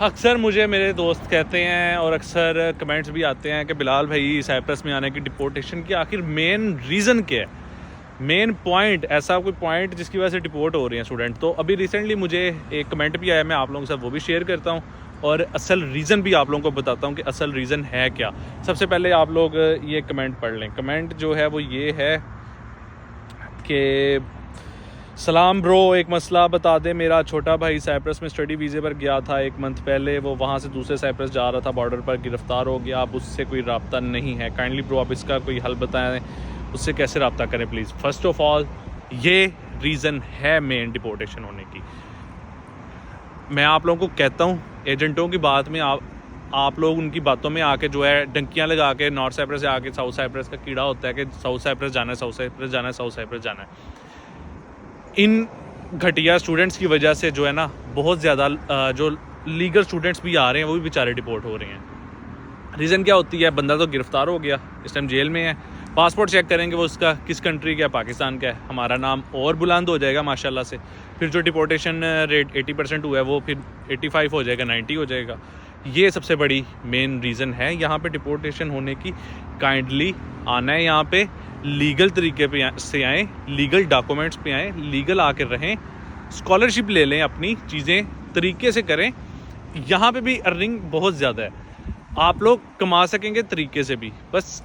अक्सर मुझे मेरे दोस्त कहते हैं और अक्सर कमेंट्स भी आते हैं कि बिलाल भाई साइप्रस में आने की डिपोर्टेशन की आखिर मेन रीज़न क्या है, मेन पॉइंट, ऐसा कोई पॉइंट जिसकी वजह से डिपोर्ट हो रहे हैं स्टूडेंट। तो अभी रिसेंटली मुझे एक कमेंट भी आया, मैं आप लोगों के साथ वो भी शेयर करता हूँ और असल रीज़न भी आप लोगों को बताता हूँ कि असल रीज़न है क्या। सबसे पहले आप लोग ये कमेंट पढ़ लें। कमेंट जो है वो ये है कि सलाम ब्रो, एक मसला बता दे। मेरा छोटा भाई साइप्रस में स्टडी वीज़े पर गया था 1 मंथ पहले। वो वहाँ से दूसरे साइप्रस जा रहा था, बॉर्डर पर गिरफ़्तार हो गया। अब उससे कोई रब्ता नहीं है। काइंडली ब्रो आप इसका कोई हल बताएं, उससे कैसे रब्ता करें प्लीज़। फ़र्स्ट ऑफ़ ऑल ये रीज़न है मेन डिपोर्टेशन होने की। मैं आप लोगों को कहता हूँ, एजेंटों की बात में आप लोग उनकी बातों में आके जो है डंकियाँ लगा के नॉर्थ साइप्रस से आके साउथ साइप्रस का कीड़ा होता है कि साउथ साइप्रस जाना है, साउथ साइप्रस जाना है, साउथ साइप्रस जाना है। इन घटिया स्टूडेंट्स की वजह से जो है ना बहुत ज़्यादा जो लीगल स्टूडेंट्स भी आ रहे हैं वो भी बेचारे डिपोर्ट हो रहे हैं। रीज़न क्या होती है, बंदा तो गिरफ़्तार हो गया, इस टाइम जेल में है, पासपोर्ट चेक करेंगे वो उसका किस कंट्री का है, पाकिस्तान का है, हमारा नाम और बुलंद हो जाएगा माशाल्लाह से। फिर जो डिपोर्टेशन रेट 80% हुआ है वो फिर 85 हो जाएगा, 90 हो जाएगा। ये सबसे बड़ी मेन रीज़न है यहाँ पे डिपोर्टेशन होने की। काइंडली आना है यहाँ पे, लीगल तरीके पे से आएँ, लीगल डॉक्यूमेंट्स पे आएँ, लीगल आकर रहें, स्कॉलरशिप ले लें, अपनी चीज़ें तरीके से करें। यहाँ पे भी अर्निंग बहुत ज़्यादा है, आप लोग कमा सकेंगे तरीके से भी, बस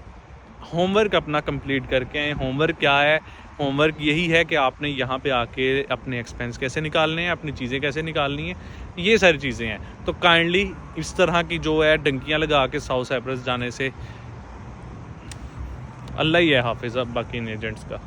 होमवर्क अपना कंप्लीट करके आएँ। होमवर्क क्या है, होमवर्क यही है कि आपने यहाँ पे आके अपने एक्सपेंस कैसे निकालने हैं, अपनी चीज़ें कैसे निकालनी हैं, ये सारी चीज़ें हैं। तो काइंडली इस तरह की जो है डंकियाँ लगा के साउथ साइप्रस जाने से अल्लाह ही है हाफिज़ अब बाकी इन एजेंट्स का।